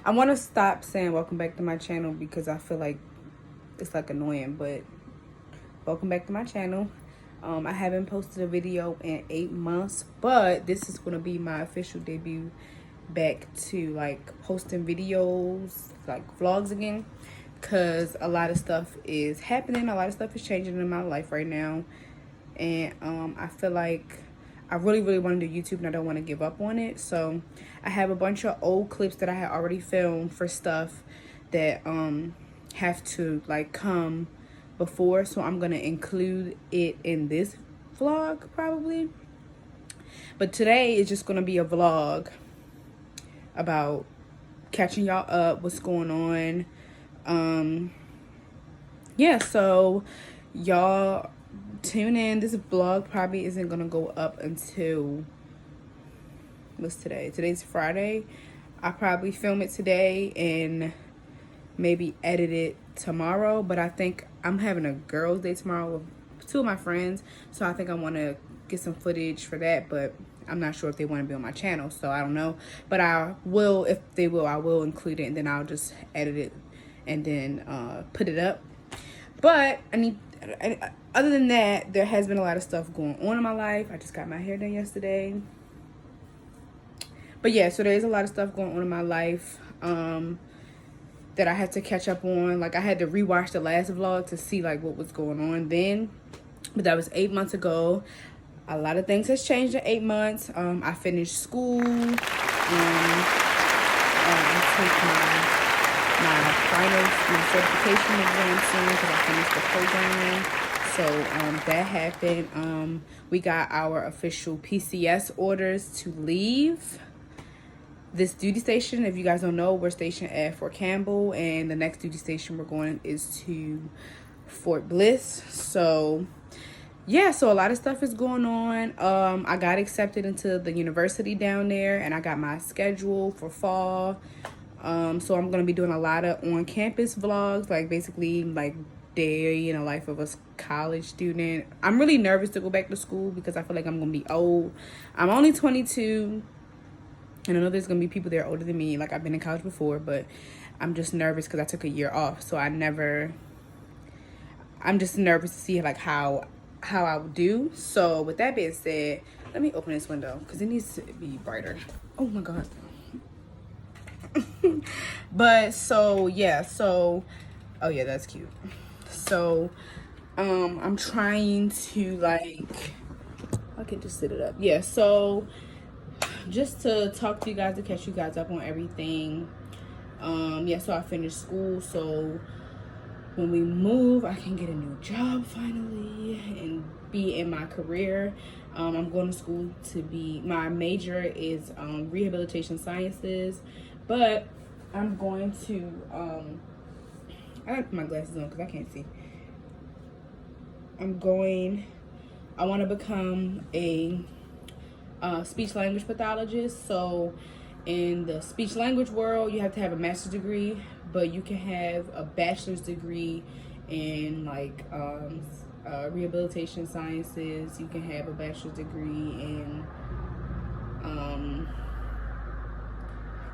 I want to stop saying welcome back to my channel because I feel like it's like annoying, but welcome back to my channel. I haven't posted a video in 8 months, but this is going to be my official debut back to like posting videos, like vlogs again, because a lot of stuff is happening, a lot of stuff is changing in my life right now, and I feel like I really want to do YouTube and I don't want to give up on it. So I have a bunch of old clips that I had already filmed for stuff that have to like come before, so I'm gonna include it in this vlog probably. But today is just gonna be a vlog about catching y'all up, what's going on. Yeah, so y'all tune in. This vlog probably isn't gonna go up until, what's today? Today's Friday. I'll probably film it today and maybe edit it tomorrow, but I think I'm having a girls' day tomorrow with 2 of my friends, so I think I want to get some footage for that, but I'm not sure if they want to be on my channel, so I don't know. But I will, if they will, I will include it, and then I'll just edit it and then put it up. But other than that, there has been a lot of stuff going on in my life. I just got my hair done yesterday. But yeah, so there's a lot of stuff going on in my life that I had to catch up on. Like, I had to rewatch the last vlog to see like what was going on then. But that was 8 months ago. A lot of things has changed in 8 months. I finished school. I take my final certification exam soon because I finished the program. So that happened. We got our official PCS orders to leave this duty station. If you guys don't know, we're stationed at Fort Campbell, and the next duty station we're going is to Fort Bliss. So yeah, so a lot of stuff is going on. I got accepted into the university down there, and I got my schedule for fall. So I'm gonna be doing a lot of on-campus vlogs, like basically like day in the life of a college student. I'm really nervous to go back to school because I feel like I'm gonna be old. I'm only 22, and I know there's gonna be people there older than me. Like, I've been in college before, but I'm just nervous because I took a year off, so I'm just nervous to see like how I would do. So with that being said, let me open this window because it needs to be brighter. Oh my god. But so yeah, so oh yeah, that's cute. So I'm trying to like, I can just sit it up. Yeah, so just to talk to you guys, to catch you guys up on everything. Yeah, so I finished school, so when we move, I can get a new job finally and be in my career. I'm going to school to be, my major is rehabilitation sciences, but I'm going to, I gotta put my glasses on because I can't see. I want to become a speech language pathologist. So in the speech language world, you have to have a master's degree, but you can have a bachelor's degree in like rehabilitation sciences. You can have a bachelor's degree in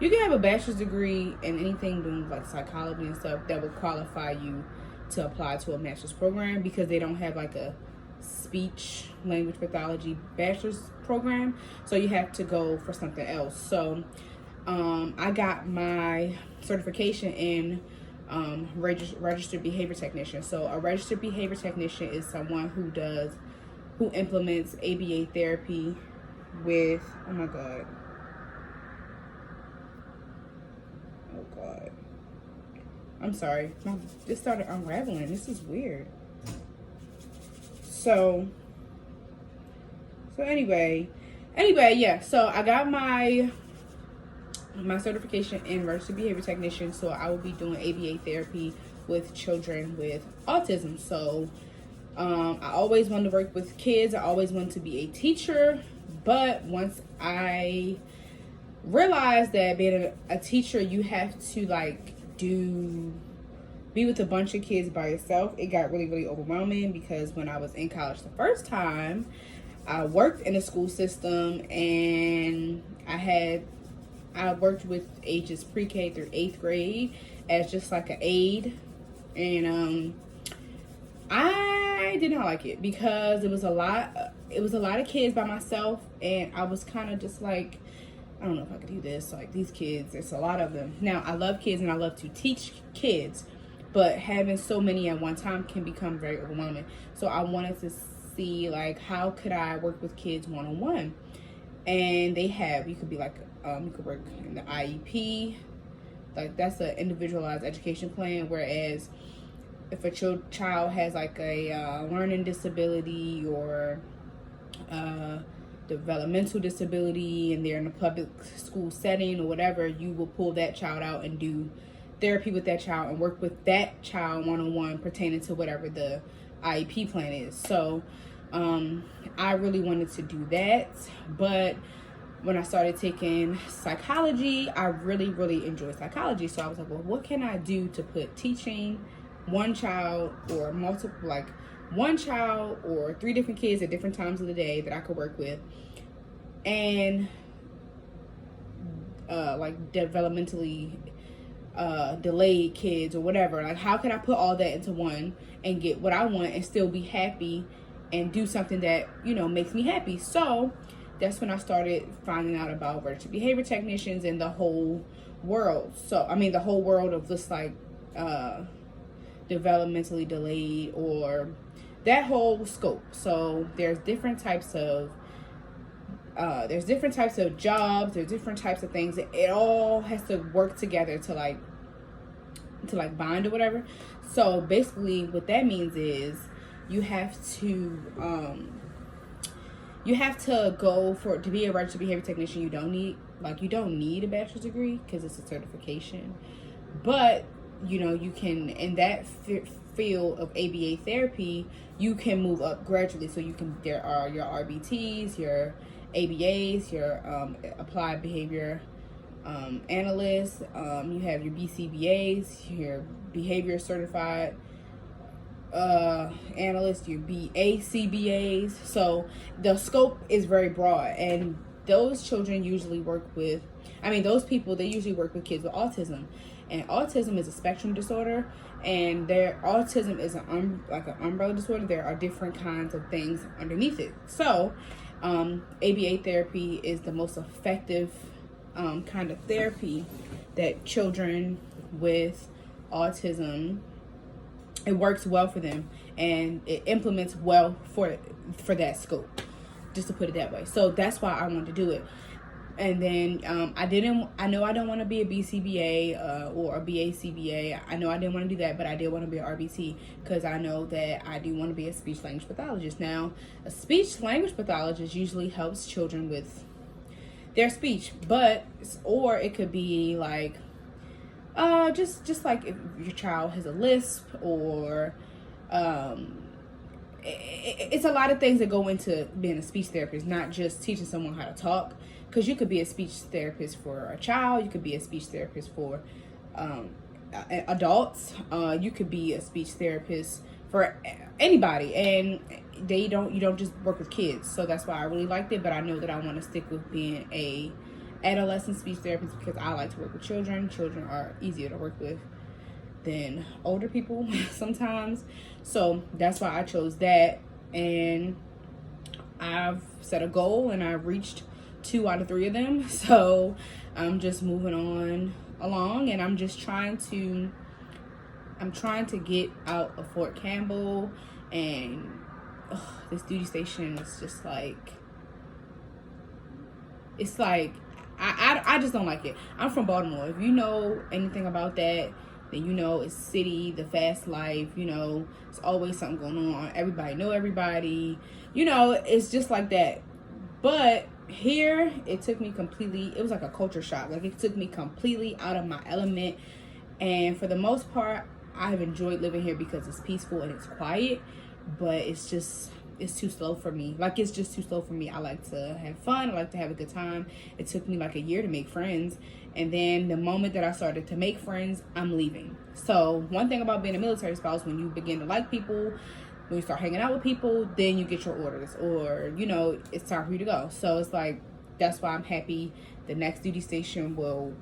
you can have a bachelor's degree in anything doing like psychology and stuff that would qualify you to apply to a master's program, because they don't have like a speech language pathology bachelor's program, so you have to go for something else. So I got my certification in registered behavior technician. So a registered behavior technician is someone who implements ABA therapy with, oh my god, I'm sorry, this started unraveling. This is weird. So anyway, yeah, so I got my certification in registered behavior technician, so I will be doing ABA therapy with children with autism. So I always wanted to work with kids. I always wanted to be a teacher, but once I realized that being a teacher, you have to like be with a bunch of kids by yourself, it got really overwhelming, because when I was in college the first time, I worked in a school system and I had I worked with ages pre-K through 8th grade as just like an aide, and I did not like it because it was a lot. It was a lot of kids by myself, and I was kind of just like, I don't know if I could do this. Like, these kids, it's a lot of them. Now, I love kids and I love to teach kids, but having so many at one time can become very overwhelming. So I wanted to see, like, how could I work with kids one-on-one? And they have, you could be like, you could work in the IEP, like that's an individualized education plan, whereas if a child has like a learning disability or developmental disability and they're in a public school setting or whatever, you will pull that child out and do therapy with that child and work with that child one-on-one pertaining to whatever the IEP plan is. So I really wanted to do that, but when I started taking psychology, I really enjoyed psychology. So I was like, well, what can I do to put teaching one child or multiple, like one child or 3 different kids at different times of the day that I could work with, and like developmentally delayed kids or whatever. Like, how can I put all that into one and get what I want and still be happy and do something that, you know, makes me happy? So that's when I started finding out about registered behavior technicians and the whole world. So, I mean, the whole world of just like developmentally delayed, or that whole scope. So there's different types of jobs, there's different types of things. It all has to work together to like bind or whatever. So basically what that means is you have to go to be a registered behavior technician. You don't need a bachelor's degree because it's a certification, but you know, you can, in that field of ABA therapy, you can move up gradually. So there are your RBTs, your ABAs, your applied behavior analysts, you have your BCBAs, your behavior certified analysts, your BACBAs. So the scope is very broad, and those children usually those people, they usually work with kids with autism. And autism is a spectrum disorder, and autism is like an umbrella disorder. There are different kinds of things underneath it. So ABA therapy is the most effective kind of therapy that children with autism, it works well for them, and it implements well for that scope, just to put it that way. So that's why I wanted to do it. And then I know I don't want to be a BCBA or a BACBA. I know I didn't want to do that, but I did want to be an RBT because I know that I do want to be a speech language pathologist. Now, a speech language pathologist usually helps children with their speech, or it could be like just like if your child has a lisp, or it's a lot of things that go into being a speech therapist, not just teaching someone how to talk. Because you could be a speech therapist for a child, you could be a speech therapist for adults, you could be a speech therapist for anybody, and you don't just work with kids. So that's why I really liked it. But I know that I want to stick with being a adolescent speech therapist because I like to work with children. Children are easier to work with than older people sometimes. So that's why I chose that, and I've set a goal and I've reached 2 out of 3 of them. So I'm just moving on along, and I'm trying to get out of Fort Campbell, and this duty station is just like, it's like I just don't like it. I'm from Baltimore. If you know anything about that, then you know it's city, the fast life, you know, it's always something going on. Everybody know everybody, you know, it's just like that. But here, it was like a culture shock. Like, it took me completely out of my element. And for the most part, I've enjoyed living here because it's peaceful and it's quiet. But it's too slow for me. Like, it's just too slow for me. I like to have fun. I like to have a good time. It took me like a year to make friends. And then the moment that I started to make friends, I'm leaving. So one thing about being a military spouse, when you begin to like people, when you start hanging out with people, then you get your orders, or, you know, it's time for you to go. So it's like, that's why I'm happy the next duty station will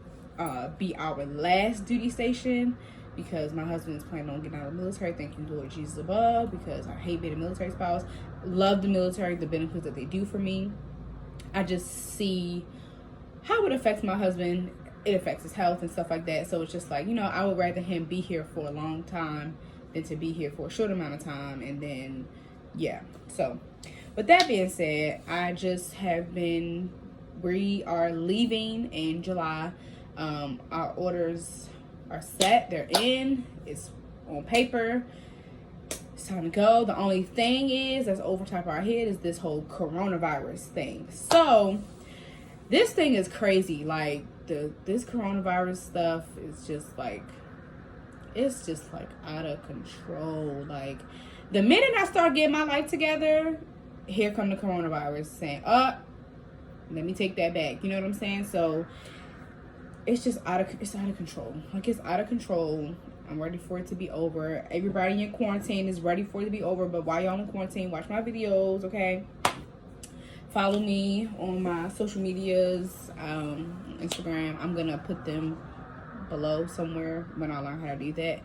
be our last duty station, because my husband is planning on getting out of the military. Thank you, Lord Jesus above, because I hate being a military spouse. Love the military, the benefits that they do for me. I just see how it affects my husband. It affects his health and stuff like that. So it's just like, you know, I would rather him be here for a long time than to be here for a short amount of time. And then, yeah. So, with that being said, we are leaving in July. Our orders are set. They're in. It's on paper. It's time to go. The only thing is, that's over top of our head, is this whole coronavirus thing. So, this thing is crazy. Like, this coronavirus stuff is just like, it's just like out of control. Like, the minute I start getting my life together, here come the coronavirus saying, let me take that back. You know what I'm saying? So it's just out of control. Like, it's out of control. I'm ready for it to be over. Everybody in quarantine is ready for it to be over. But while y'all in quarantine, watch my videos, okay? Follow me on my social medias, Instagram. I'm gonna put them below somewhere when I learn how to do that.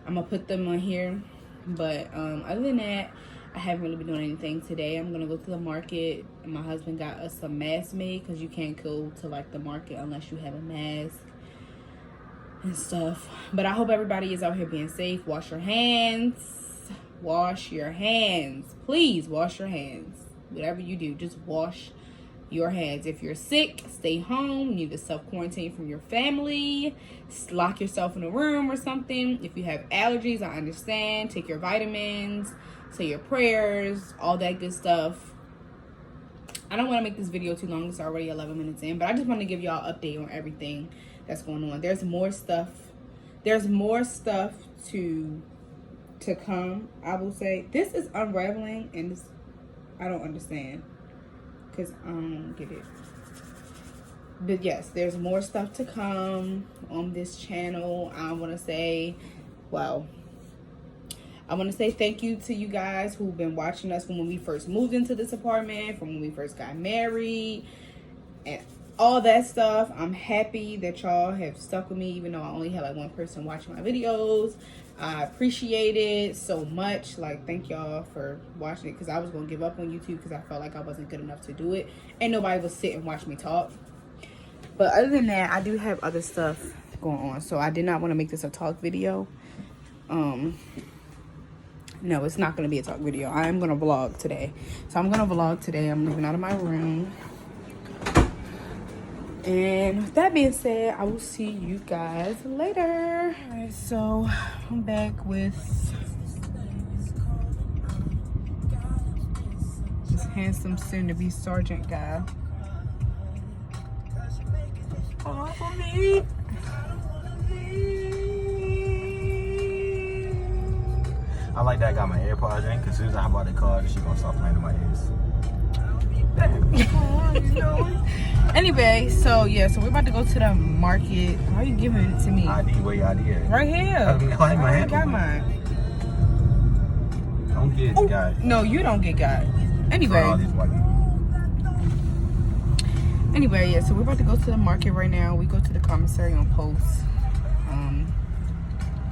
I'm gonna put them on here. But other than that, I haven't really been doing anything today. I'm gonna go to the market. My husband got us some masks made, because you can't go to like the market unless you have a mask and stuff. But I hope everybody is out here being safe. Wash your hands. Wash your hands. Please wash your hands. Whatever you do, just wash your hands. If you're sick, stay home. You need to self-quarantine from your family. Lock yourself in a room or something. If you have allergies, I understand. Take your vitamins. Say your prayers. All that good stuff. I don't want to make this video too long. It's already 11 minutes in. But I just want to give y'all an update on everything that's going on. There's more stuff. There's more stuff to come, I will say. This is unraveling, and this, I don't understand, because I don't get it. But yes, there's more stuff to come on this channel. I want to say thank you to you guys who've been watching us from when we first moved into this apartment, from when we first got married, and all that stuff. I'm happy that y'all have stuck with me, even though I only had like one person watching my videos. I appreciate it so much. Like, thank y'all for watching it, because I was gonna give up on YouTube because I felt like I wasn't good enough to do it, and nobody would sit and watch me talk. But other than that, I do have other stuff going on, so I did not want to make this a talk video. No, it's not gonna be a talk video. I am gonna vlog today. So I'm gonna vlog today. I'm leaving out of my room. And with that being said, I will see you guys later. Alright, so I'm back with this handsome soon-to-be sergeant guy. All for me. I like that I got my AirPods in, because as soon as I hop out the car, she gonna start playing in my ears. Anyway, so yeah, so we're about to go to the market. Why are you giving it to me? ID, where your ID at? Right here. I got mine. Don't get got. No, you don't get got. Anyway. Anyway, yeah, so we're about to go to the market right now. We go to the commissary on post.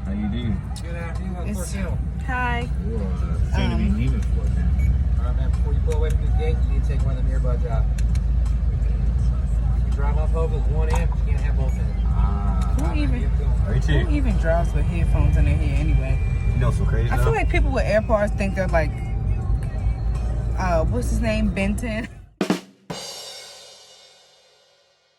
How you do? Hi. Man, before you pull away from the gate, you need to take one of them earbuds out. You can drive off over with one in, but you can't have both in. Who even drives with headphones in their head anyway? You know some crazy I feel like people with AirPods think they're like, what's his name, Benton?